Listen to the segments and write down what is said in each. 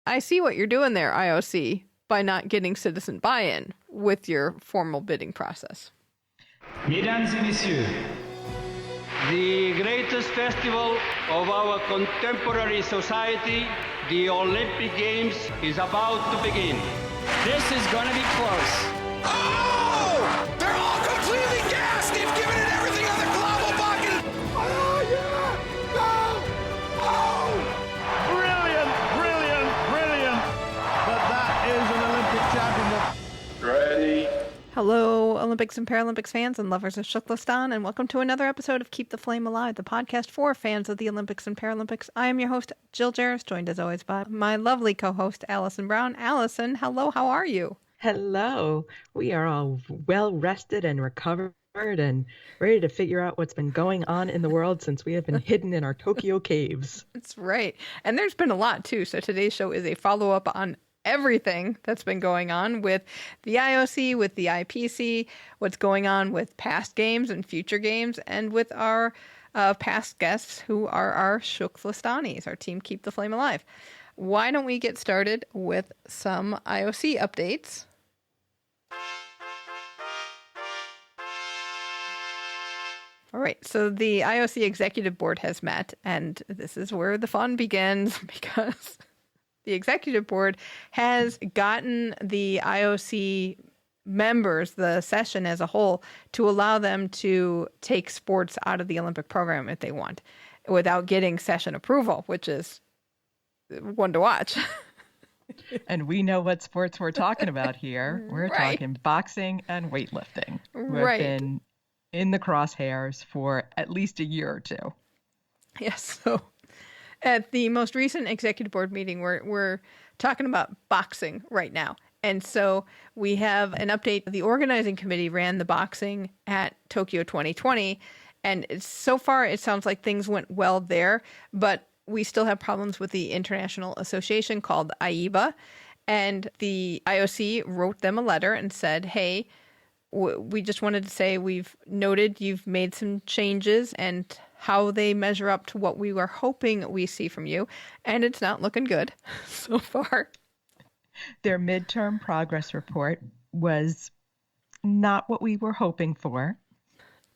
I see what you're doing there, IOC, by not getting citizen buy-in with your formal bidding process. Mesdames et messieurs, the greatest festival of our contemporary society, the Olympic Games, is about to begin. This is going to be close. Oh! They're all completely gassed! They've given it everything on the global bucket! Oh, yeah! Go! Oh! Brilliant, brilliant, brilliant. But that is an Olympic championship. Ready. Hello, Olympics and Paralympics fans and lovers of TKFLASTAN, and welcome to another episode of Keep the Flame Alive, the podcast for fans of the Olympics and Paralympics. I am your host, Jill Jaracz, joined as always by my lovely co-host, Alison Brown. Alison, hello, how are you? Hello. We are all well rested and recovered and ready to figure out what's been going on in the world since we have been hidden in our Tokyo caves. That's right. And there's been a lot, too. So today's show is a follow-up on everything that's been going on with the IOC, with the IPC, what's going on with past games and future games, and with our past guests who are our TKFLASTANis, our team Keep the Flame Alive. Why don't we get started with some IOC updates? All right, so the IOC Executive Board has met, and this is where the fun begins because the Executive Board has gotten the IOC members, the session as a whole, to allow them to take sports out of the Olympic program if they want, without getting session approval, which is one to watch. And we know what sports we're talking about here. We're talking boxing and weightlifting, who have been in the crosshairs for at least a year or two. Yes, so at the most recent Executive Board meeting, we're talking about boxing right now. And so we have an update. The organizing committee ran the boxing at Tokyo 2020. And so far, it sounds like things went well there. But we still have problems with the international association called AIBA. And the IOC wrote them a letter and said, hey, we just wanted to say we've noted you've made some changes and how they measure up to what we were hoping we see from you. And it's not looking good so far. Their midterm progress report was not what we were hoping for.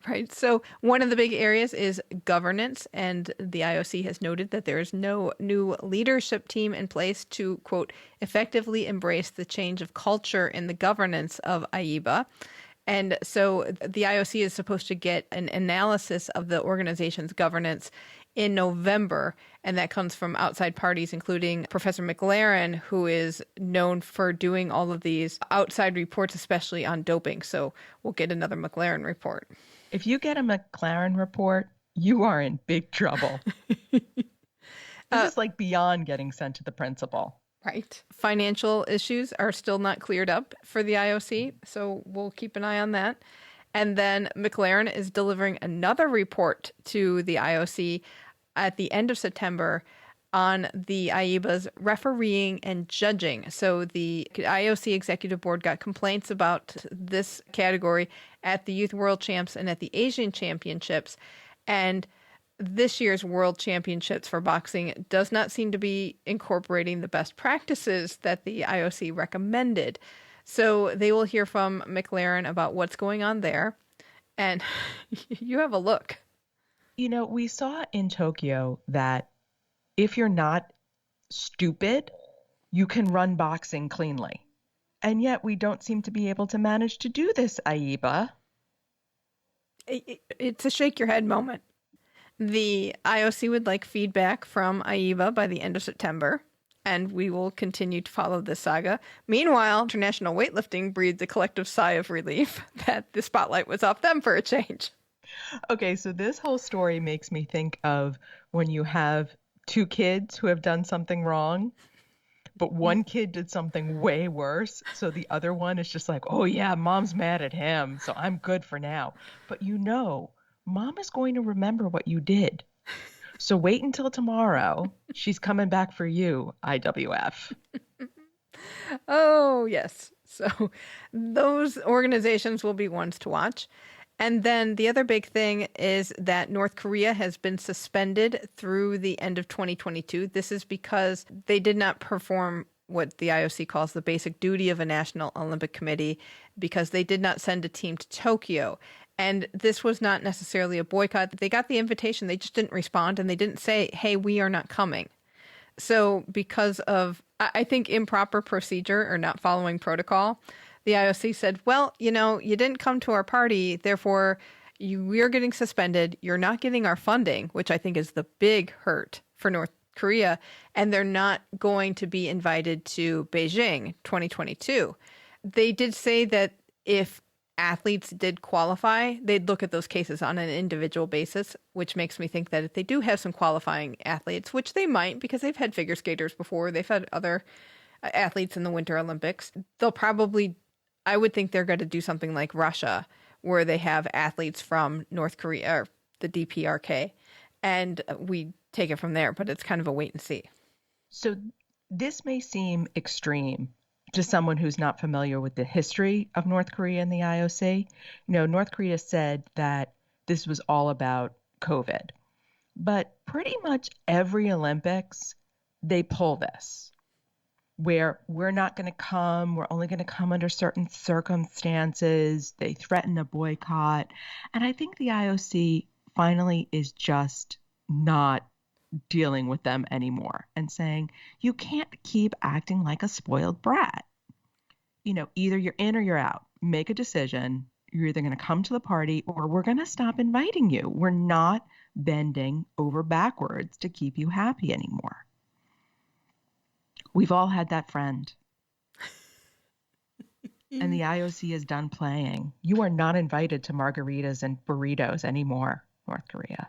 Right. So one of the big areas is governance, and the IOC has noted that there is no new leadership team in place to, quote, effectively embrace the change of culture in the governance of AIBA. And so the IOC is supposed to get an analysis of the organization's governance in November, and that comes from outside parties, including Professor McLaren, who is known for doing all of these outside reports, especially on doping. So we'll get another McLaren report. If you get a McLaren report, you are in big trouble. This is like beyond getting sent to the principal. Right. Financial issues are still not cleared up for the IOC, so we'll keep an eye on that. And then McLaren is delivering another report to the IOC at the end of September on the AIBA's refereeing and judging. So the IOC Executive Board got complaints about this category at the Youth World Champs and at the Asian Championships. And this year's World Championships for boxing does not seem to be incorporating the best practices that the IOC recommended. So they will hear from McLaren about what's going on there. And you have a look. You know, we saw in Tokyo that if you're not stupid, you can run boxing cleanly. And yet we don't seem to be able to manage to do this, AIBA. It's a shake your head moment. The IOC would like feedback from AIBA by the end of September, and we will continue to follow this saga. Meanwhile, international weightlifting breathed a collective sigh of relief that the spotlight was off them for a change. Okay, so this whole story makes me think of when you have two kids who have done something wrong, but one kid did something way worse, so the other one is just like, oh yeah, mom's mad at him, so I'm good for now. But you know, mom is going to remember what you did. So wait until tomorrow. She's coming back for you, IWF. Oh, yes. So those organizations will be ones to watch. And then the other big thing is that North Korea has been suspended through the end of 2022. This is because they did not perform what the IOC calls the basic duty of a National Olympic Committee, because they did not send a team to Tokyo. And this was not necessarily a boycott. They got the invitation, they just didn't respond, and they didn't say, hey, we are not coming. So because of, I think, improper procedure or not following protocol, the IOC said, well, you didn't come to our party, therefore we're getting suspended. You're not getting our funding, which I think is the big hurt for North Korea, and they're not going to be invited to Beijing 2022. They did say that if athletes did qualify, they'd look at those cases on an individual basis, which makes me think that if they do have some qualifying athletes, which they might because they've had figure skaters before, they've had other athletes in the Winter Olympics, they'll probably, I would think they're going to do something like Russia, where they have athletes from North Korea or the DPRK, and we take it from there, but it's kind of a wait and see. So this may seem extreme to someone who's not familiar with the history of North Korea and the IOC. North Korea said that this was all about COVID, but pretty much every Olympics, they pull this, where we're not going to come, we're only going to come under certain circumstances. They threaten a boycott. And I think the IOC finally is just not dealing with them anymore and saying, you can't keep acting like a spoiled brat. Either you're in or you're out. Make a decision. You're either going to come to the party or we're going to stop inviting you. We're not bending over backwards to keep you happy anymore. We've all had that friend. And the IOC is done playing. You are not invited to margaritas and burritos anymore, North Korea.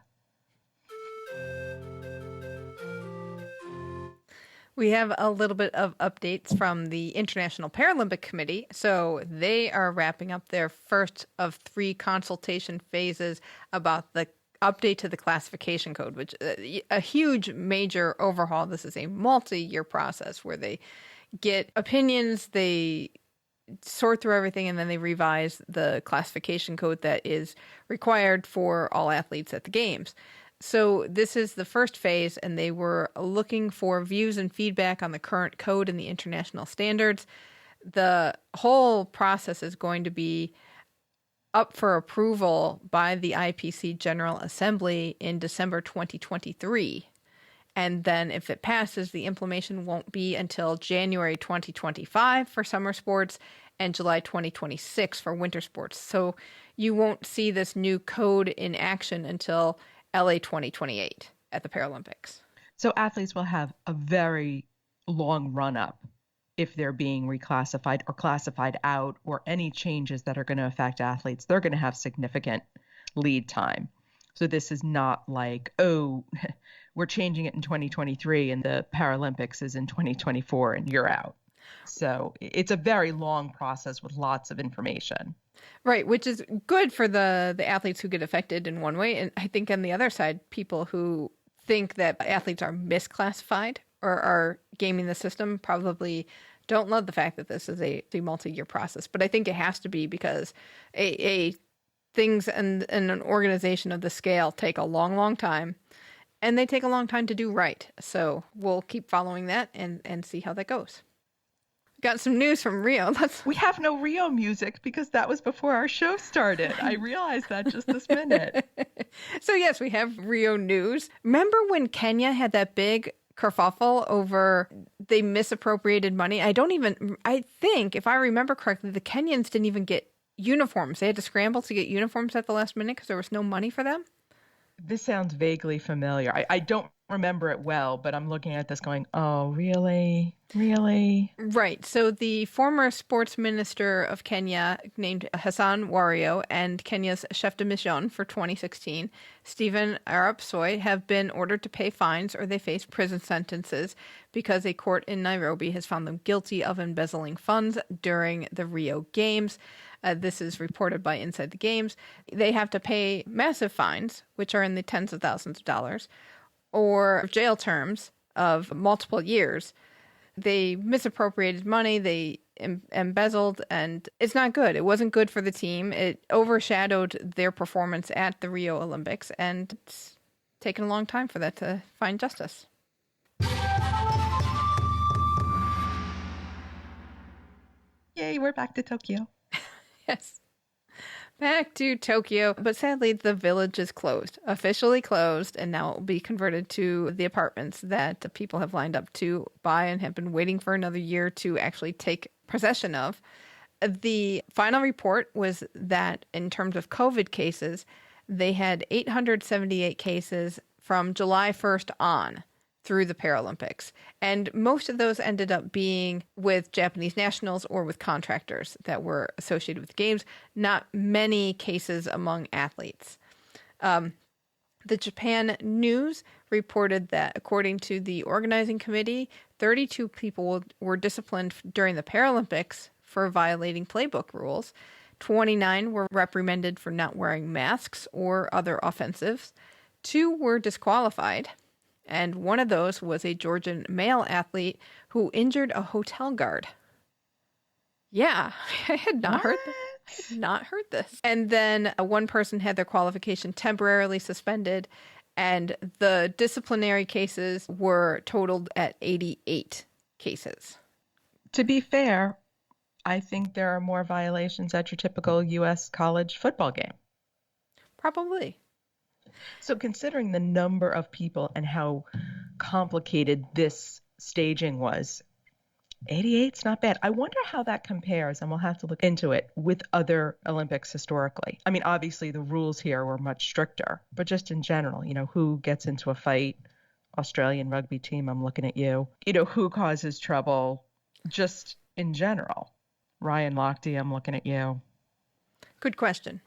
We have a little bit of updates from the International Paralympic Committee. So they are wrapping up their first of 3 consultation phases about the update to the classification code, which is a huge major overhaul. This is a multi-year process where they get opinions, they sort through everything, and then they revise the classification code that is required for all athletes at the games. So this is the first phase, and they were looking for views and feedback on the current code and the international standards. The whole process is going to be up for approval by the IPC General Assembly in December 2023. And then if it passes, the implementation won't be until January 2025 for summer sports and July 2026 for winter sports. So you won't see this new code in action until LA 2028 at the Paralympics. So athletes will have a very long run-up if they're being reclassified or classified out, or any changes that are going to affect athletes. They're going to have significant lead time. So this is not like, oh, we're changing it in 2023 and the Paralympics is in 2024 and you're out. So it's a very long process with lots of information. Right, which is good for the athletes who get affected in one way. And I think on the other side, people who think that athletes are misclassified or are gaming the system probably don't love the fact that this is a multi-year process. But I think it has to be because things and an organization of the scale take a long, long time. And they take a long time to do right. So we'll keep following that and see how that goes. Got some news from Rio. We have no Rio music because that was before our show started. I realized that just this minute. So yes, we have Rio news. Remember when Kenya had that big kerfuffle over they misappropriated money? I think, if I remember correctly, the Kenyans didn't even get uniforms. They had to scramble to get uniforms at the last minute because there was no money for them. This sounds vaguely familiar. I don't remember it well, but I'm looking at this going, oh, really? Really? Right. So the former sports minister of Kenya, named Hassan Wario, and Kenya's chef de mission for 2016, Stephen Arap Soy, have been ordered to pay fines or they face prison sentences because a court in Nairobi has found them guilty of embezzling funds during the Rio Games. This is reported by Inside the Games. They have to pay massive fines, which are in the tens of thousands of dollars, or jail terms of multiple years. They misappropriated money. They embezzled, and it's not good. It wasn't good for the team. It overshadowed their performance at the Rio Olympics, and it's taken a long time for that to find justice. Yay, we're back to Tokyo. Yes. Back to Tokyo, but sadly the village is closed, officially closed, and now it will be converted to the apartments that the people have lined up to buy and have been waiting for another year to actually take possession of. The final report was that in terms of COVID cases, they had 878 cases from July 1st on through the Paralympics. And most of those ended up being with Japanese nationals or with contractors that were associated with the games. Not many cases among athletes. The Japan News reported that according to the organizing committee, 32 people were disciplined during the Paralympics for violating playbook rules. 29 were reprimanded for not wearing masks or other offensives. 2 were disqualified. And one of those was a Georgian male athlete who injured a hotel guard. Yeah, I had not heard that. I had not heard this. And then one person had their qualification temporarily suspended, and the disciplinary cases were totaled at 88 cases. To be fair, I think there are more violations at your typical U.S. college football game. Probably. So considering the number of people and how complicated this staging was, 88's not bad. I wonder how that compares, and we'll have to look into it, with other Olympics historically. I mean, obviously the rules here were much stricter, but just in general, who gets into a fight? Australian rugby team, I'm looking at you. Who causes trouble? Just in general. Ryan Lochte, I'm looking at you. Good question.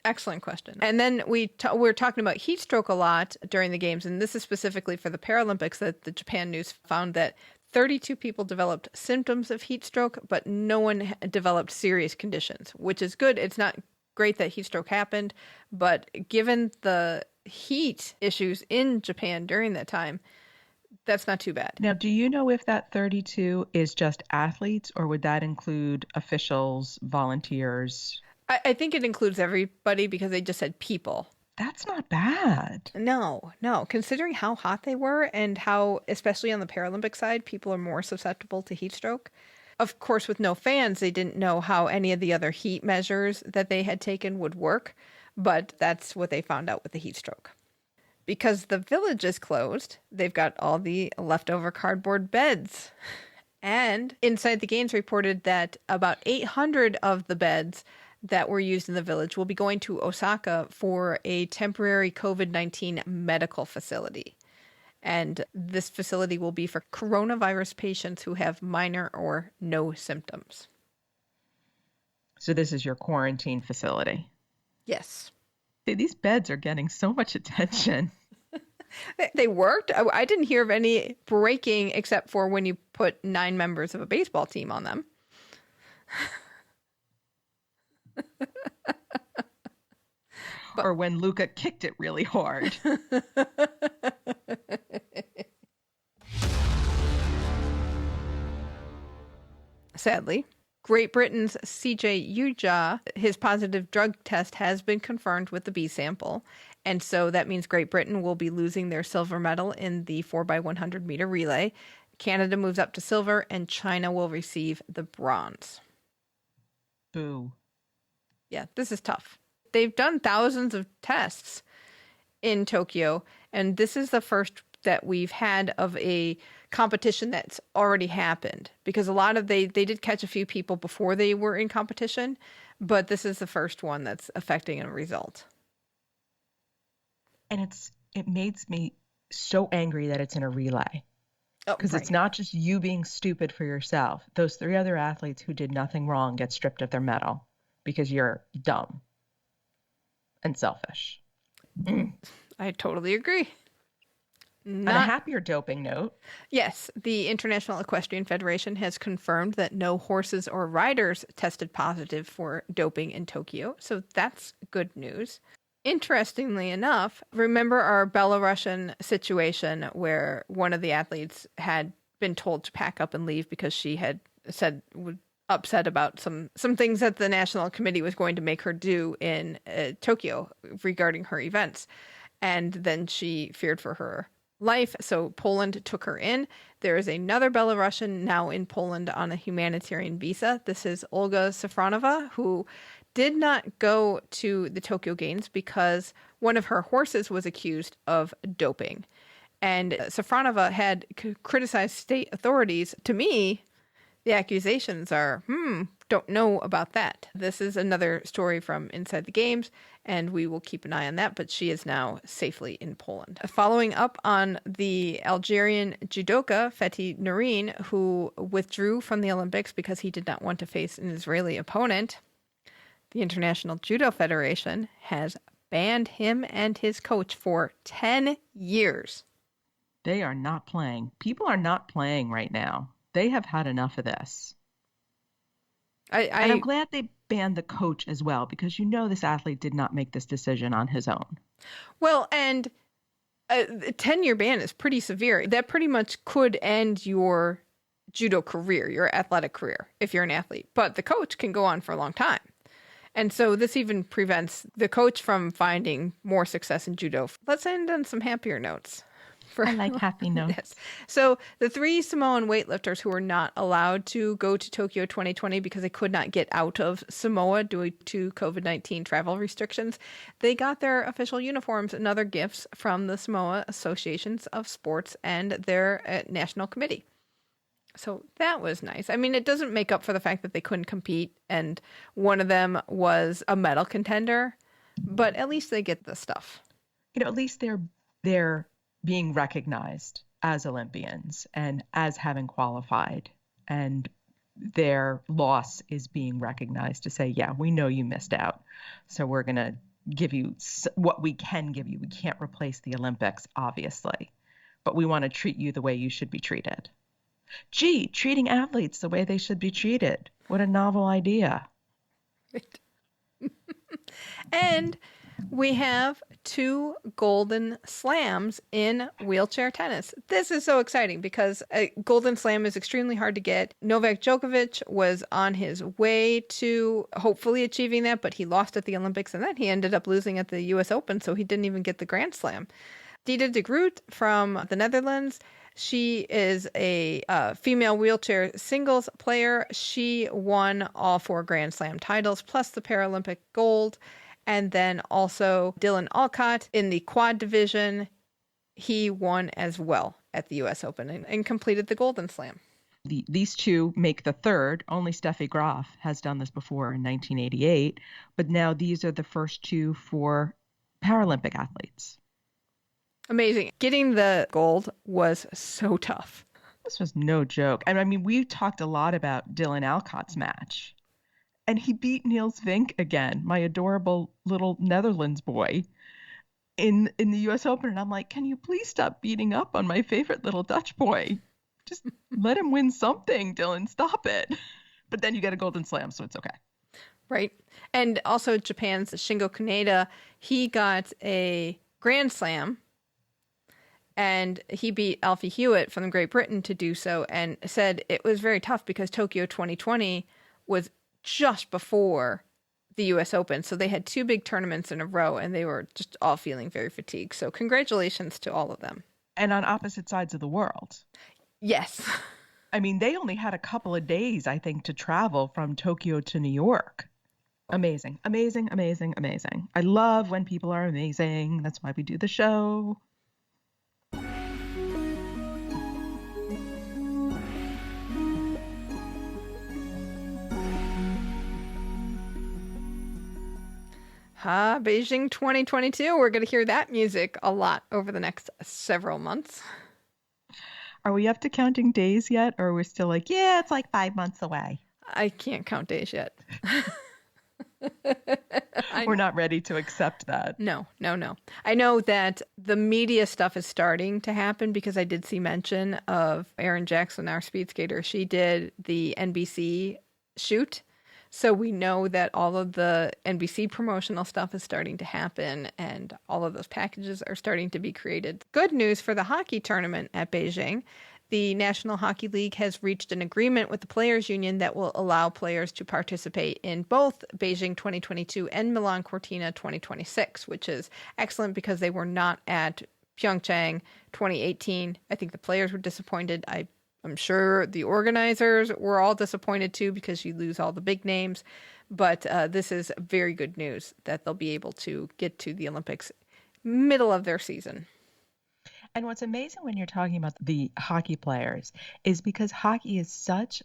Excellent question. And then we're talking about heat stroke a lot during the games, and this is specifically for the Paralympics that the Japan News found that 32 people developed symptoms of heat stroke, but no one developed serious conditions, which is good. It's not great that heat stroke happened, but given the heat issues in Japan during that time, that's not too bad. Now, do you know if that 32 is just athletes, or would that include officials, volunteers? I think it includes everybody because they just said people. That's not bad. No. Considering how hot they were and how, especially on the Paralympic side, people are more susceptible to heat stroke. Of course, with no fans, they didn't know how any of the other heat measures that they had taken would work, but that's what they found out with the heat stroke. Because the village is closed, they've got all the leftover cardboard beds. And Inside the Games reported that about 800 of the beds that were used in the village will be going to Osaka for a temporary COVID-19 medical facility. And this facility will be for coronavirus patients who have minor or no symptoms. So this is your quarantine facility? Yes. These beds are getting so much attention. They worked. I didn't hear of any breaking except for when you put 9 members of a baseball team on them. Or when Luca kicked it really hard. Sadly, Great Britain's CJ Uja, his positive drug test has been confirmed with the B sample. And so that means Great Britain will be losing their silver medal in the 4x100 meter relay. Canada moves up to silver, and China will receive the bronze. Boo. Yeah, this is tough. They've done thousands of tests in Tokyo, and this is the first that we've had of a competition that's already happened, because a lot of they did catch a few people before they were in competition, but this is the first one that's affecting a result. And it makes me so angry that it's in a relay. Because right. It's not just you being stupid for yourself. Those 3 other athletes who did nothing wrong get stripped of their medal because you're dumb and selfish. I totally agree. On a happier doping note. Yes, the International Equestrian Federation has confirmed that no horses or riders tested positive for doping in Tokyo. So that's good news. Interestingly enough, remember our Belarusian situation where one of the athletes had been told to pack up and leave because she had said upset about some things that the National Committee was going to make her do in Tokyo regarding her events. And then she feared for her life, so Poland took her in. There is another Belarusian now in Poland on a humanitarian visa. This is Olga Safronova, who did not go to the Tokyo Games because one of her horses was accused of doping. And Safronova had criticized state authorities. To me, the accusations are, don't know about that. This is another story from Inside the Games, and we will keep an eye on that, but she is now safely in Poland. Following up on the Algerian judoka, Fethi Nourin, who withdrew from the Olympics because he did not want to face an Israeli opponent, the International Judo Federation has banned him and his coach for 10 years. They are not playing. People are not playing right now. They have had enough of this. And I'm glad they banned the coach as well, because this athlete did not make this decision on his own. Well, and a 10-year ban is pretty severe. That pretty much could end your judo career, your athletic career, if you're an athlete. But the coach can go on for a long time. And so this even prevents the coach from finding more success in judo. Let's end on some happier notes. I like happy notes. Yes. So the 3 Samoan weightlifters who were not allowed to go to Tokyo 2020 because they could not get out of Samoa due to COVID-19 travel restrictions, they got their official uniforms and other gifts from the Samoa Associations of Sports and their national committee. So that was nice. I mean, it doesn't make up for the fact that they couldn't compete, and one of them was a medal contender, but at least they get the stuff. At least they're being recognized as Olympians and as having qualified, and their loss is being recognized to say, yeah, we know you missed out, so we're going to give you what we can give you. We can't replace the Olympics, obviously, but we want to treat you the way you should be treated. Gee, treating athletes the way they should be treated. What a novel idea. And we have 2 golden slams in wheelchair tennis. This is so exciting because a golden slam is extremely hard to get. Novak Djokovic was on his way to hopefully achieving that, but he lost at the Olympics, and then he ended up losing at the U.S. Open, so he didn't even get the Grand Slam. Dida de Groot from the Netherlands, she is a female wheelchair singles player. She won all 4 Grand Slam titles, plus the Paralympic gold. And then also Dylan Alcott in the quad division. He won as well at the U.S. Open and completed the Golden Slam. These 2 make the third. Only Steffi Graf has done this before in 1988. But now these are the first 2 for Paralympic athletes. Amazing. Getting the gold was so tough. This was no joke. And I mean, we talked a lot about Dylan Alcott's match. And he beat Niels Vink again, my adorable little Netherlands boy, in the U.S. Open. And I'm like, can you please stop beating up on my favorite little Dutch boy? Just let him win something, Dylan. Stop it. But then you get a golden slam, so it's okay. Right. And also Japan's Shingo Kaneda, he got a Grand Slam. And he beat Alfie Hewitt from Great Britain to do so, and said it was very tough because Tokyo 2020 was just before the U.S. Open. So they had 2 big tournaments in a row, and they were just all feeling very fatigued. So congratulations to all of them. And on opposite sides of the world. Yes. I mean, they only had a couple of days, I think, to travel from Tokyo to New York. Amazing, amazing, amazing, amazing. I love when people are amazing. That's why we do the show. Beijing 2022. We're going to hear that music a lot over the next several months. Are we up to counting days yet? Or are we still like, yeah, it's like 5 months away? I can't count days yet. We're not ready to accept that. No. I know that the media stuff is starting to happen because I did see mention of Erin Jackson, our speed skater. She did the NBC shoot. So we know that all of the NBC promotional stuff is starting to happen and all of those packages are starting to be created. Good news for the hockey tournament at Beijing. The National Hockey League has reached an agreement with the Players Union that will allow players to participate in both Beijing 2022 and Milan-Cortina 2026, which is excellent because they were not at Pyeongchang 2018. I think the players were disappointed. I'm sure the organizers were all disappointed too because you lose all the big names. But this is very good news that they'll be able to get to the Olympics middle of their season. And what's amazing when you're talking about the hockey players is because hockey is such,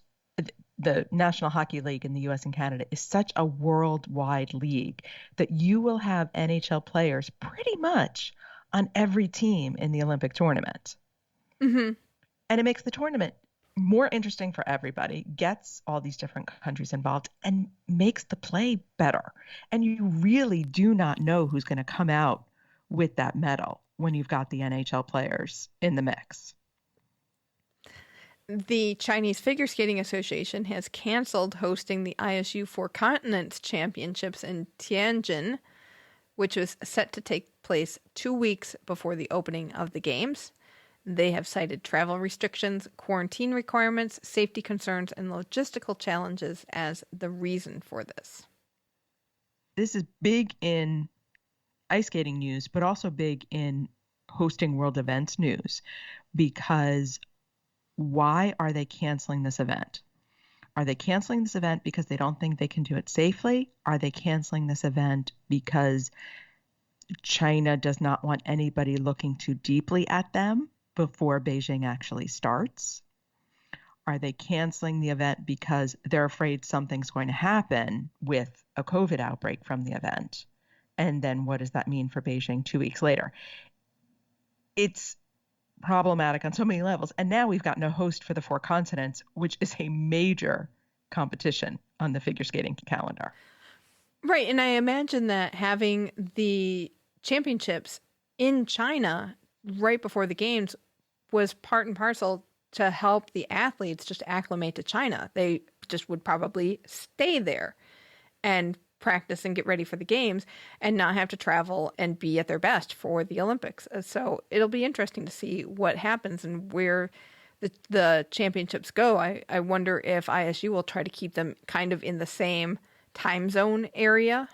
the National Hockey League in the US and Canada is such a worldwide league that you will have NHL players pretty much on every team in the Olympic tournament. Mm-hmm. And it makes the tournament more interesting for everybody, gets all these different countries involved, and makes the play better. And you really do not know who's going to come out with that medal when you've got the NHL players in the mix. The Chinese Figure Skating Association has canceled hosting the ISU Four Continents Championships in Tianjin, which was set to take place 2 weeks before the opening of the games. They have cited travel restrictions, quarantine requirements, safety concerns, and logistical challenges as the reason for this. This is big in ice skating news, but also big in hosting world events news, because why are they canceling this event? Are they canceling this event because they don't think they can do it safely? Are they canceling this event because China does not want anybody looking too deeply at them before Beijing actually starts? Are they canceling the event because they're afraid something's going to happen with a COVID outbreak from the event? And then what does that mean for Beijing 2 weeks later? It's problematic on so many levels. And now we've got no host for the Four Continents, which is a major competition on the figure skating calendar. Right. And I imagine that having the championships in China right before the games was part and parcel to help the athletes just acclimate to China. They just would probably stay there and practice and get ready for the games and not have to travel and be at their best for the Olympics. So it'll be interesting to see what happens and where the championships go. I wonder if ISU will try to keep them kind of in the same time zone area.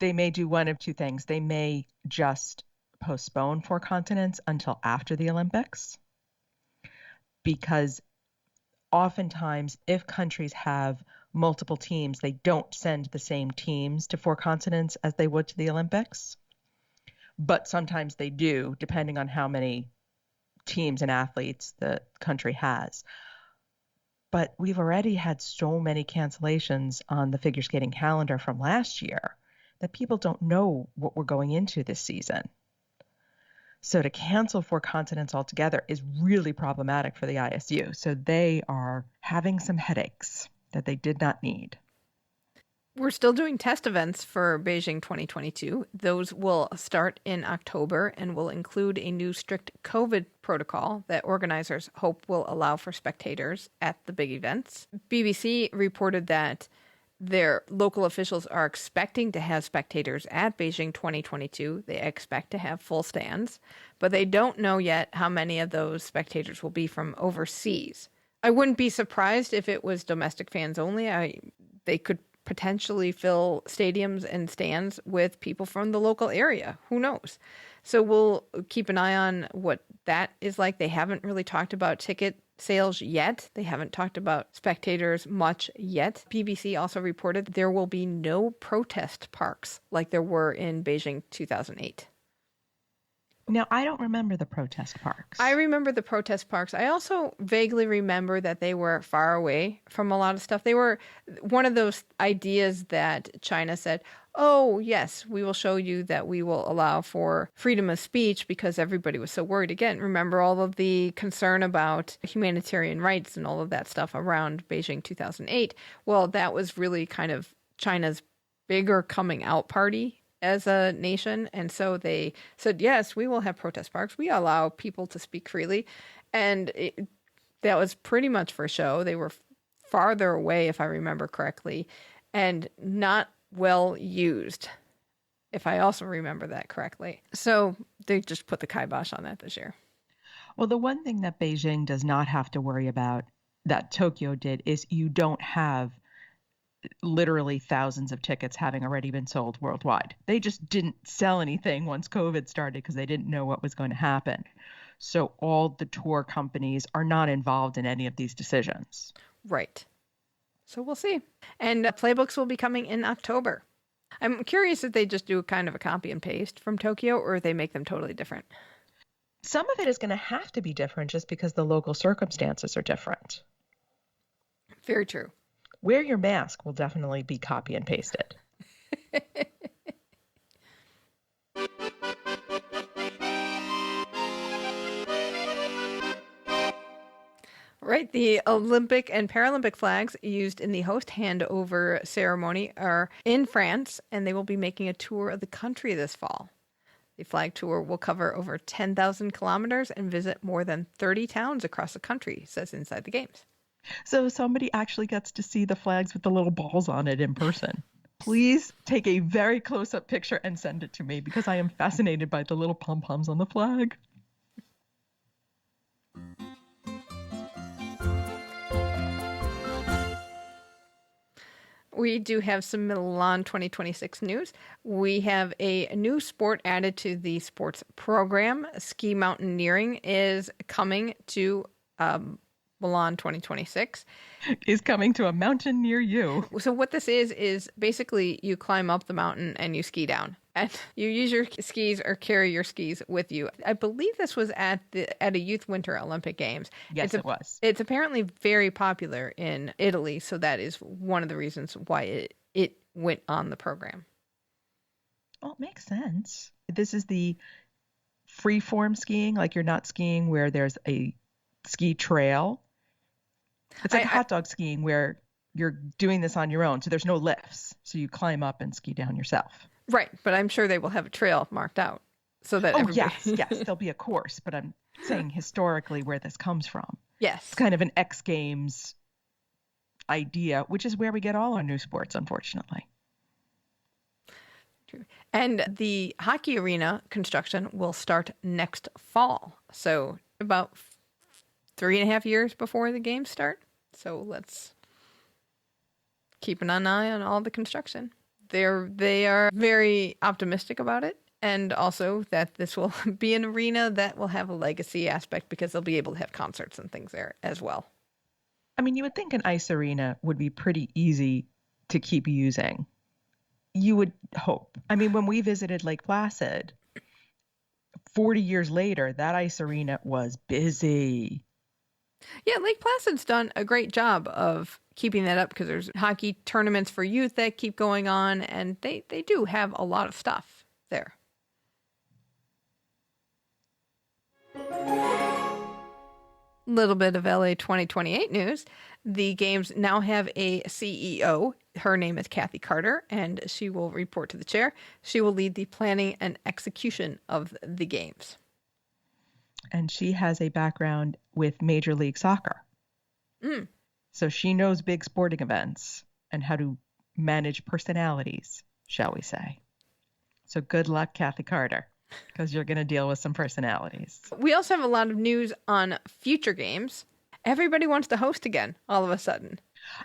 They may do one of two things. They may just postpone Four Continents until after the Olympics, because oftentimes if countries have multiple teams, they don't send the same teams to Four Continents as they would to the Olympics. But sometimes they do, depending on how many teams and athletes the country has. But we've already had so many cancellations on the figure skating calendar from last year that people don't know what we're going into this season. So to cancel Four Continents altogether is really problematic for the ISU. So they are having some headaches that they did not need. We're still doing test events for Beijing 2022. Those will start in October and will include a new strict COVID protocol that organizers hope will allow for spectators at the big events. BBC reported that their local officials are expecting to have spectators at Beijing 2022. They expect to have full stands, but they don't know yet how many of those spectators will be from overseas. I wouldn't be surprised if it was domestic fans only. They could potentially fill stadiums and stands with people from the local area. Who knows? So we'll keep an eye on what that is like. They haven't really talked about ticket sales yet. They haven't talked about spectators much yet. BBC also reported there will be no protest parks like there were in Beijing 2008. Now, I don't remember the protest parks. I remember the protest parks. I also vaguely remember that they were far away from a lot of stuff. They were one of those ideas that China said, oh, yes, we will show you that we will allow for freedom of speech because everybody was so worried. Again, remember all of the concern about humanitarian rights and all of that stuff around Beijing 2008. Well, that was really kind of China's bigger coming out party as a nation. And so they said, yes, we will have protest parks. We allow people to speak freely. And that was pretty much for show. They were farther away, if I remember correctly, and not well used, if I also remember that correctly. So they just put the kibosh on that this year. Well, the one thing that Beijing does not have to worry about that Tokyo did is you don't have literally thousands of tickets having already been sold worldwide. They just didn't sell anything once COVID started because they didn't know what was going to happen. So all the tour companies are not involved in any of these decisions. Right. So we'll see. And playbooks will be coming in October. I'm curious if they just do kind of a copy and paste from Tokyo or if they make them totally different. Some of it is going to have to be different just because the local circumstances are different. Very true. Wear your mask will definitely be copy and pasted. Right. The Olympic and Paralympic flags used in the host handover ceremony are in France, and they will be making a tour of the country this fall. The flag tour will cover over 10,000 kilometers and visit more than 30 towns across the country, says Inside the Games. So somebody actually gets to see the flags with the little balls on it in person. Please take a very close-up picture and send it to me because I am fascinated by the little pom-poms on the flag. We do have some Milan 2026 news. We have a new sport added to the sports program. Ski mountaineering is coming to Milan 2026. Is coming to a mountain near you. So what this is basically you climb up the mountain and you ski down. And you use your skis or carry your skis with you. I believe this was at a Youth Winter Olympic Games. Yes, it was. It's apparently very popular in Italy, so that is one of the reasons why it went on the program. Well, it makes sense. This is the free-form skiing, like you're not skiing where there's a ski trail. It's like hot dog skiing where you're doing this on your own, so there's no lifts. So you climb up and ski down yourself. Right, but I'm sure they will have a trail marked out so that everybody... yes, there'll be a course, but I'm saying historically where this comes from. Yes. It's kind of an X Games idea, which is where we get all our new sports, unfortunately. True. And the hockey arena construction will start next fall, so about 3.5 years before the games start. So let's keep an eye on all the construction. They are very optimistic about it, and also that this will be an arena that will have a legacy aspect because they'll be able to have concerts and things there as well. I mean, you would think an ice arena would be pretty easy to keep using. You would hope. I mean, when we visited Lake Placid, 40 years later, that ice arena was busy. Yeah, Lake Placid's done a great job of keeping that up because there's hockey tournaments for youth that keep going on, and they do have a lot of stuff there. Little bit of LA 2028 news. The games now have a CEO. Her name is Kathy Carter, and she will report to the chair. She will lead the planning and execution of the games. And she has a background with Major League Soccer. So she knows big sporting events and how to manage personalities, shall we say. So good luck, Kathy Carter, because you're going to deal with some personalities. We also have a lot of news on future games. Everybody wants to host again, all of a sudden.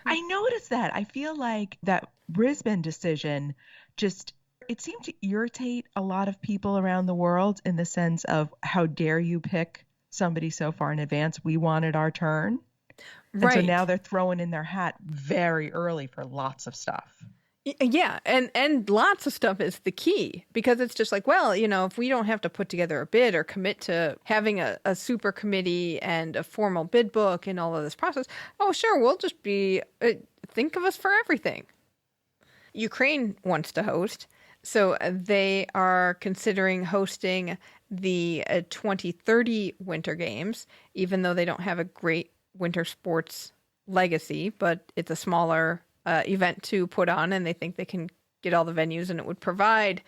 I noticed that. I feel like that Brisbane decision it seemed to irritate a lot of people around the world in the sense of how dare you pick somebody so far in advance? We wanted our turn. Right. And so now they're throwing in their hat very early for lots of stuff. Yeah, and lots of stuff is the key because it's just like, well, if we don't have to put together a bid or commit to having a super committee and a formal bid book and all of this process, oh, sure, we'll just think of us for everything. Ukraine wants to host. So they are considering hosting the 2030 Winter Games, even though they don't have a great winter sports legacy, but it's a smaller event to put on, and they think they can get all the venues, and it would provide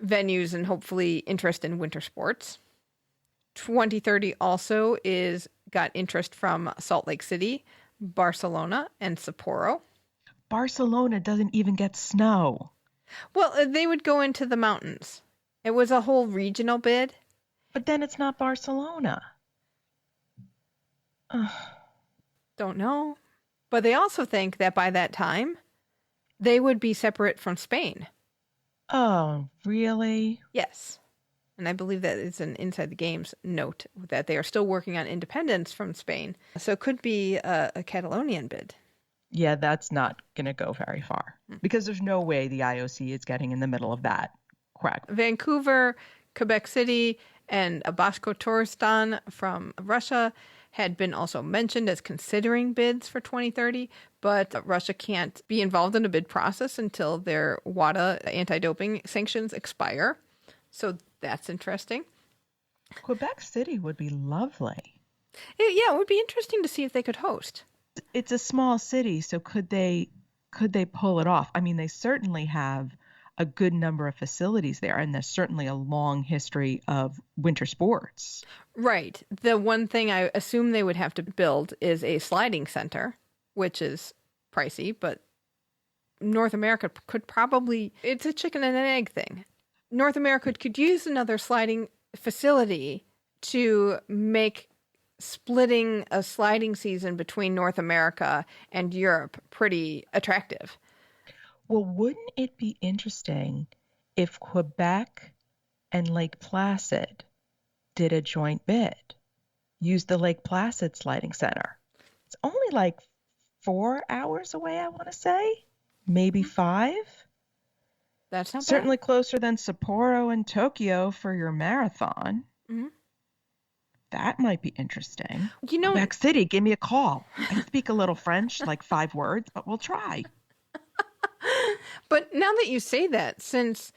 venues and hopefully interest in winter sports. 2030 also got interest from Salt Lake City, Barcelona, and Sapporo. Barcelona doesn't even get snow. Well, they would go into the mountains. It was a whole regional bid. But then it's not Barcelona. Don't know. But they also think that by that time, they would be separate from Spain. Oh, really? Yes. And I believe that is an Inside the Games note that they are still working on independence from Spain. So it could be a Catalonian bid. Yeah, that's not going to go very far because there's no way the IOC is getting in the middle of that quagmire. Vancouver, Quebec City, and Bashkortostan from Russia had been also mentioned as considering bids for 2030, but Russia can't be involved in a bid process until their WADA anti-doping sanctions expire. So that's interesting. Quebec City would be lovely. Yeah, it would be interesting to see if they could host. It's a small city, so could they pull it off? I mean, they certainly have a good number of facilities there, and there's certainly a long history of winter sports. Right. The one thing I assume they would have to build is a sliding center, which is pricey, but North America could probably, it's a chicken and an egg thing. North America could use another sliding facility to make splitting a sliding season between North America and Europe pretty attractive. Well, wouldn't it be interesting if Quebec and Lake Placid did a joint bid? Use the Lake Placid Sliding Center. It's only like 4 hours away, I want to say. Maybe 5. That's not Certainly bad. closer than Sapporo and Tokyo for your marathon. Mm-hmm. That might be interesting. You know, Quebec City, give me a call. I speak a little French, like 5 words, but we'll try. but now that you say that, since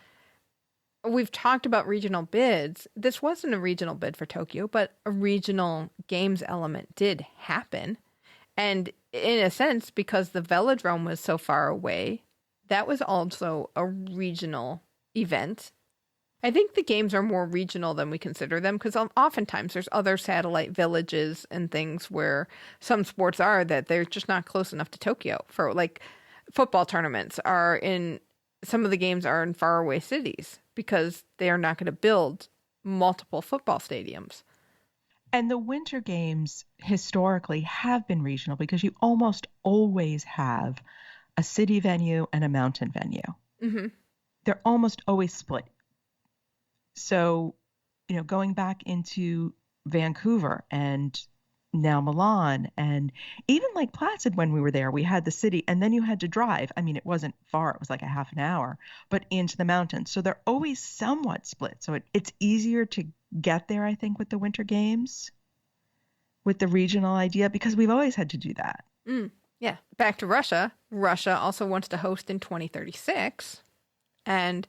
we've talked about regional bids, this wasn't a regional bid for Tokyo, but a regional games element did happen. And in a sense, because the velodrome was so far away, that was also a regional event. I think the games are more regional than we consider them because oftentimes there's other satellite villages and things where some sports are that they're just not close enough to Tokyo. For like football tournaments are in, some of the games are in faraway cities because they are not going to build multiple football stadiums. And the Winter Games historically have been regional because you almost always have a city venue and a mountain venue. Mm-hmm. They're almost always split. So, going back into Vancouver and now Milan and even Lake Placid when we were there, we had the city and then you had to drive. I mean, it wasn't far. It was like a half an hour, but into the mountains. So they're always somewhat split. So it's easier to get there, I think, with the Winter Games, with the regional idea, because we've always had to do that. Yeah. Back to Russia. Russia also wants to host in 2036. And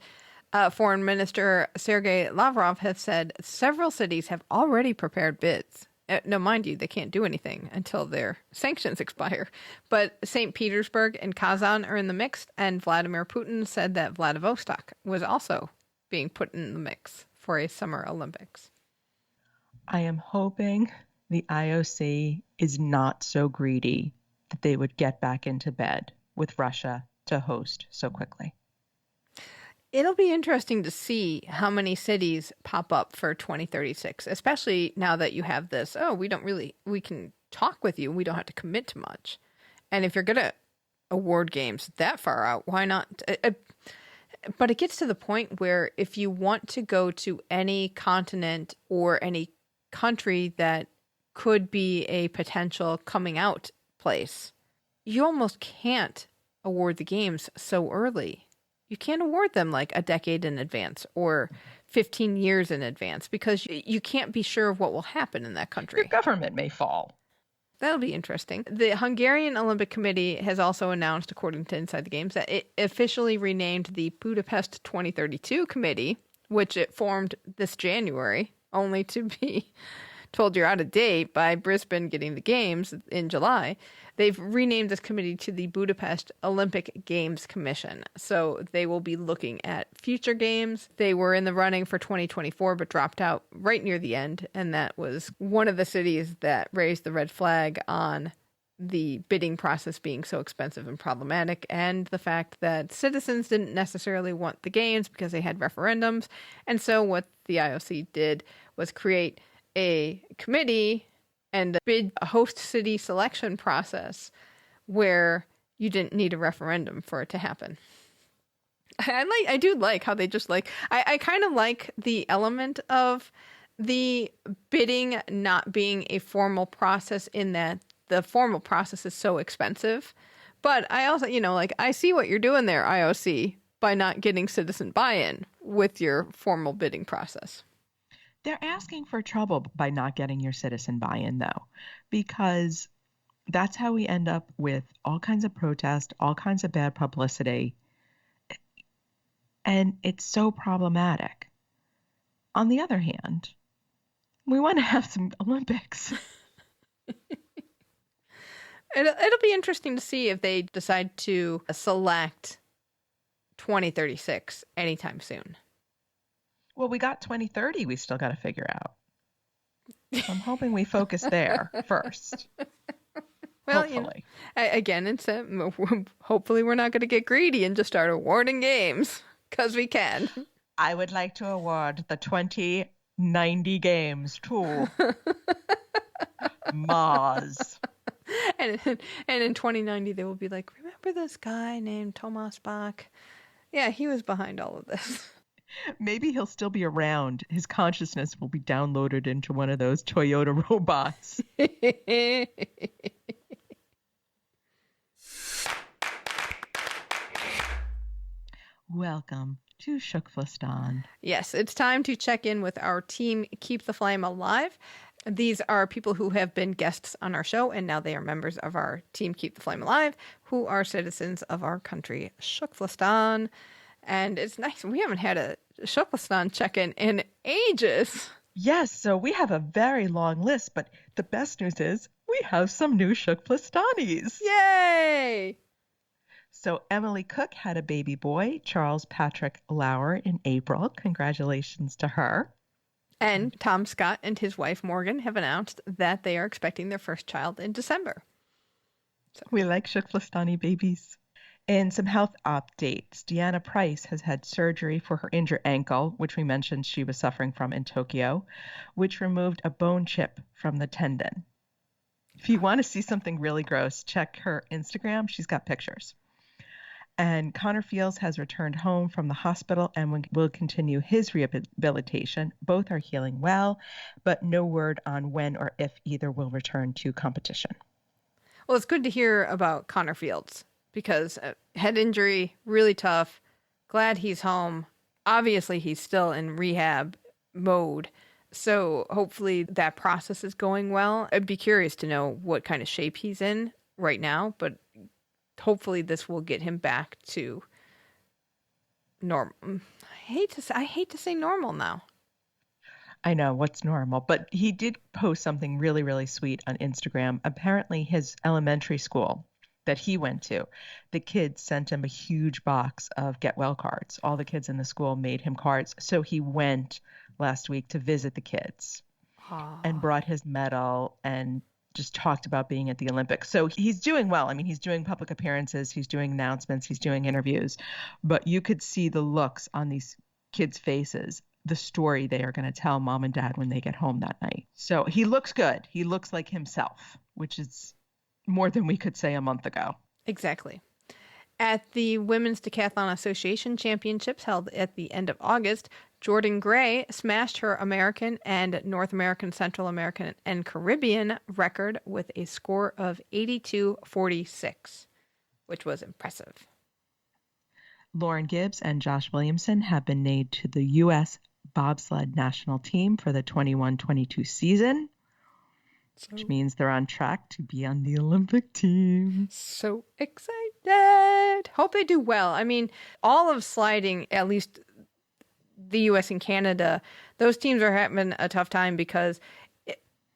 Foreign Minister Sergei Lavrov has said several cities have already prepared bids. Now, mind you, they can't do anything until their sanctions expire. But St. Petersburg and Kazan are in the mix, and Vladimir Putin said that Vladivostok was also being put in the mix for a Summer Olympics. I am hoping the IOC is not so greedy that they would get back into bed with Russia to host so quickly. It'll be interesting to see how many cities pop up for 2036, especially now that you have this, we can talk with you. We don't have to commit to much. And if you're going to award games that far out, why not? But it gets to the point where if you want to go to any continent or any country that could be a potential coming out place, you almost can't award the games so early. You can't award them like a decade in advance or 15 years in advance because you can't be sure of what will happen in that country. Your government may fall. That'll be interesting. The Hungarian Olympic Committee has also announced, according to Inside the Games, that it officially renamed the Budapest 2032 Committee, which it formed this January, only to be told you're out of date by Brisbane getting the games in July. They've renamed this committee to the Budapest Olympic Games Commission. So they will be looking at future games. They were in the running for 2024, but dropped out right near the end. And that was one of the cities that raised the red flag on the bidding process being so expensive and problematic, and the fact that citizens didn't necessarily want the games because they had referendums. And so what the IOC did was create a committee and bid a host city selection process where you didn't need a referendum for it to happen. I do like how they just I kind of like the element of the bidding not being a formal process, in that the formal process is so expensive. But I also, I see what you're doing there, IOC, by not getting citizen buy-in with your formal bidding process. They're asking for trouble by not getting your citizen buy-in, though, because that's how we end up with all kinds of protest, all kinds of bad publicity. And it's so problematic. On the other hand, we want to have some Olympics. It'll be interesting to see if they decide to select 2036 anytime soon. Well, we got 2030 we still got to figure out. So I'm hoping we focus there first. Well, hopefully. Again, hopefully we're not going to get greedy and just start awarding games, because we can. I would like to award the 2090 games to Mars. And in 2090, they will be like, remember this guy named Thomas Bach? Yeah, he was behind all of this. Maybe he'll still be around. His consciousness will be downloaded into one of those Toyota robots. Welcome to TKFLASTAN. Yes, it's time to check in with our team Keep the Flame Alive. These are people who have been guests on our show, and now they are members of our team Keep the Flame Alive, who are citizens of our country, TKFLASTAN. And it's nice. We haven't had a TKFLASTAN check-in in ages. Yes, so we have a very long list, but the best news is we have some new TKFLASTANies. Yay! So Emily Cook had a baby boy, Charles Patrick Lauer, in April. Congratulations to her. And Tom Scott and his wife Morgan have announced that they are expecting their first child in December. So. We like TKFLASTANi babies. In some health updates, Deanna Price has had surgery for her injured ankle, which we mentioned she was suffering from in Tokyo, which removed a bone chip from the tendon. If you want to see something really gross, check her Instagram. She's got pictures. And Connor Fields has returned home from the hospital and will continue his rehabilitation. Both are healing well, but no word on when or if either will return to competition. Well, it's good to hear about Connor Fields, because head injury, really tough. Glad he's home. Obviously, he's still in rehab mode. So hopefully that process is going well. I'd be curious to know what kind of shape he's in right now, but hopefully this will get him back to normal. I hate to say normal now. I know, what's normal, but he did post something really, really sweet on Instagram. Apparently his elementary school that he went to, the kids sent him a huge box of get well cards. All the kids in the school made him cards. So he went last week to visit the kids and brought his medal and just talked about being at the Olympics. So he's doing well. I mean, he's doing public appearances, he's doing announcements, he's doing interviews, but you could see the looks on these kids' faces, the story they are going to tell mom and dad when they get home that night. So he looks good. He looks like himself, which is more than we could say a month ago. Exactly. At the Women's Decathlon Association Championships held at the end of August, Jordan Gray smashed her American and North American, Central American, and Caribbean record with a score of 82.46, which was impressive. Lauren Gibbs and Josh Williamson have been named to the U.S. bobsled national team for the 21-22 season, which means they're on track to be on the Olympic team. So excited. Hope they do well. I mean, all of sliding, at least the U.S. and Canada, those teams are having a tough time because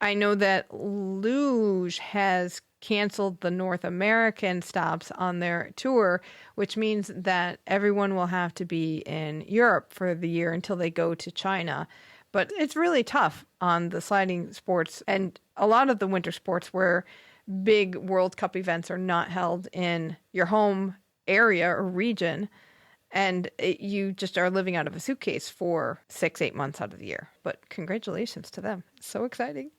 I know that luge has canceled the North American stops on their tour, which means that everyone will have to be in Europe for the year until they go to China. But it's really tough on the sliding sports and a lot of the winter sports where big World Cup events are not held in your home area or region. And you just are living out of a suitcase for 6-8 months out of the year. But congratulations to them. So exciting.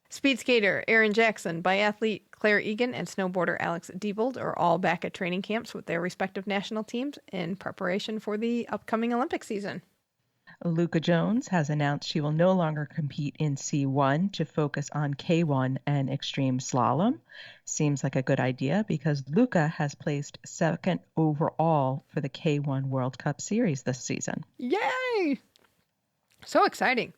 Speed skater Erin Jackson, biathlete Claire Egan, and snowboarder Alex Diebold are all back at training camps with their respective national teams in preparation for the upcoming Olympic season. Luca Jones has announced she will no longer compete in C1 to focus on K1 and extreme slalom. Seems like a good idea because Luca has placed second overall for the K1 World Cup Series this season. Yay! So exciting.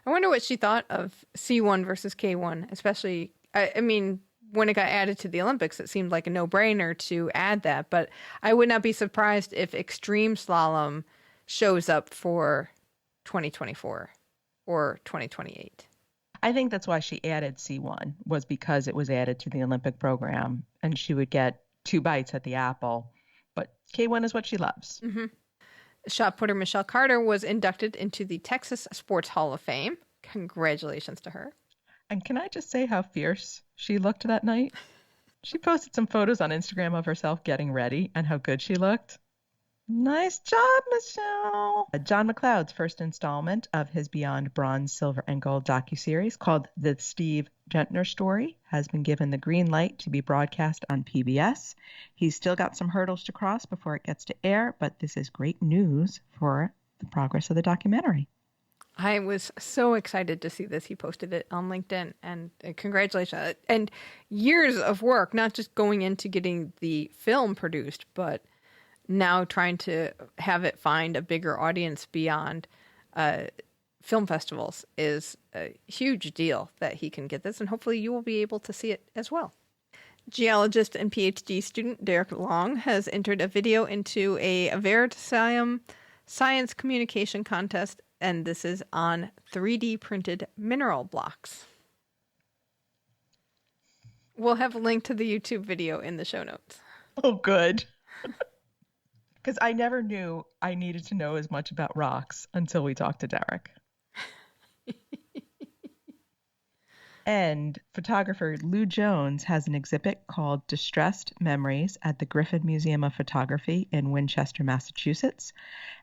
I wonder what she thought of C1 versus K1, especially, I mean, when it got added to the Olympics, it seemed like a no-brainer to add that, but I would not be surprised if extreme slalom shows up for 2024 or 2028. I think that's why she added C1, was because it was added to the Olympic program and she would get 2 bites at the apple, but K1 is what she loves. Mm-hmm. Shot putter Michelle Carter was inducted into the Texas Sports Hall of Fame. Congratulations to her. And can I just say how fierce she looked that night? She posted some photos on Instagram of herself getting ready and how good she looked. Nice job, Michelle. John McLeod's first installment of his Beyond Bronze, Silver, and Gold docuseries called The Steve Gentner Story has been given the green light to be broadcast on PBS. He's still got some hurdles to cross before it gets to air, but this is great news for the progress of the documentary. I was so excited to see this. He posted it on LinkedIn, and congratulations. And years of work, not just going into getting the film produced, but now trying to have it find a bigger audience beyond film festivals is a huge deal that he can get this, and hopefully you will be able to see it as well. Geologist and PhD student Derek Long has entered a video into a Veritium science communication contest, and this is on 3D printed mineral blocks. We'll have a link to the YouTube video in the show notes. Oh, good. Because I never knew I needed to know as much about rocks until we talked to Derek. And photographer Lou Jones has an exhibit called Distressed Memories at the Griffin Museum of Photography in Winchester, Massachusetts.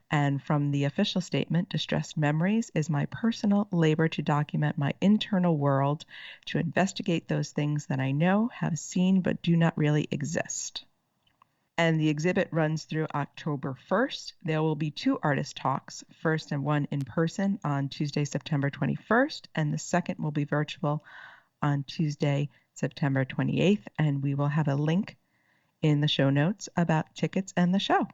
And from the official statement, Distressed Memories is my personal labor to document my internal world, to investigate those things that I know, have seen, but do not really exist. And the exhibit runs through October 1st. There will be 2 artist talks, first and one in person on Tuesday, September 21st, and the second will be virtual on Tuesday, September 28th. And we will have a link in the show notes about tickets and the show.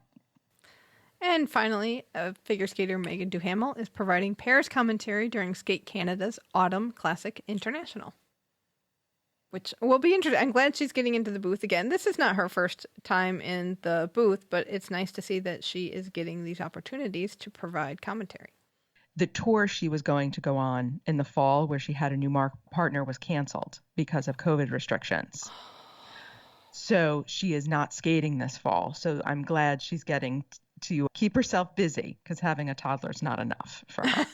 And finally, figure skater Megan Duhamel is providing pairs commentary during Skate Canada's Autumn Classic International, which will be interesting. I'm glad she's getting into the booth again. This is not her first time in the booth, but it's nice to see that she is getting these opportunities to provide commentary. The tour she was going to go on in the fall, where she had a new partner, was canceled because of COVID restrictions. So she is not skating this fall. So I'm glad she's getting to keep herself busy, because having a toddler is not enough for her.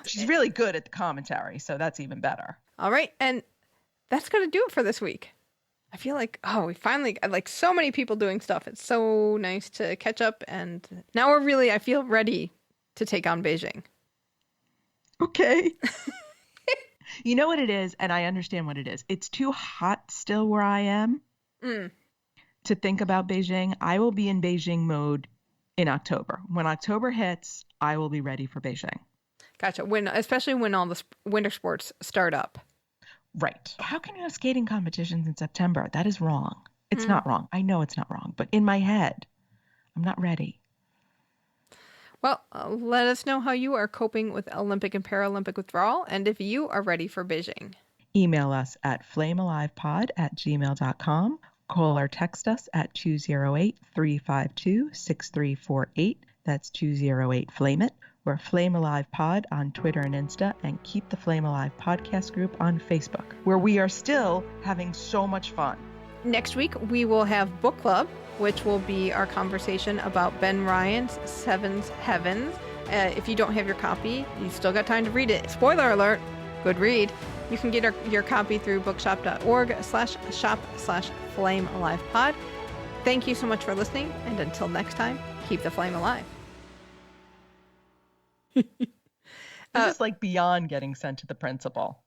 She's really good at the commentary, so that's even better. All right, and that's going to do it for this week. I feel like, we finally, like so many people doing stuff. It's so nice to catch up, and now I feel ready to take on Beijing. Okay. You know what it is, and I understand what it is. It's too hot still where I am to think about Beijing. I will be in Beijing mode in October. When October hits, I will be ready for Beijing. Gotcha. Especially when all the winter sports start up. Right. How can you have skating competitions in September? That is wrong. It's not wrong. I know it's not wrong, but in my head, I'm not ready. Well, let us know how you are coping with Olympic and Paralympic withdrawal, and if you are ready for Beijing. Email us at flamealivepod@gmail.com. Call or text us at 208-352-6348. That's 208-FLAME-IT. We're Flame Alive Pod on Twitter and Insta, and keep the Flame Alive podcast group on Facebook, where we are still having so much fun. Next week, we will have Book Club, which will be our conversation about Ben Ryan's Seven's Heavens. If you don't have your copy, you still got time to read it. Spoiler alert, good read. You can get your copy through bookshop.org/shop/flamealivepod. Thank you so much for listening, and until next time, keep the flame alive. This is like beyond getting sent to the principal.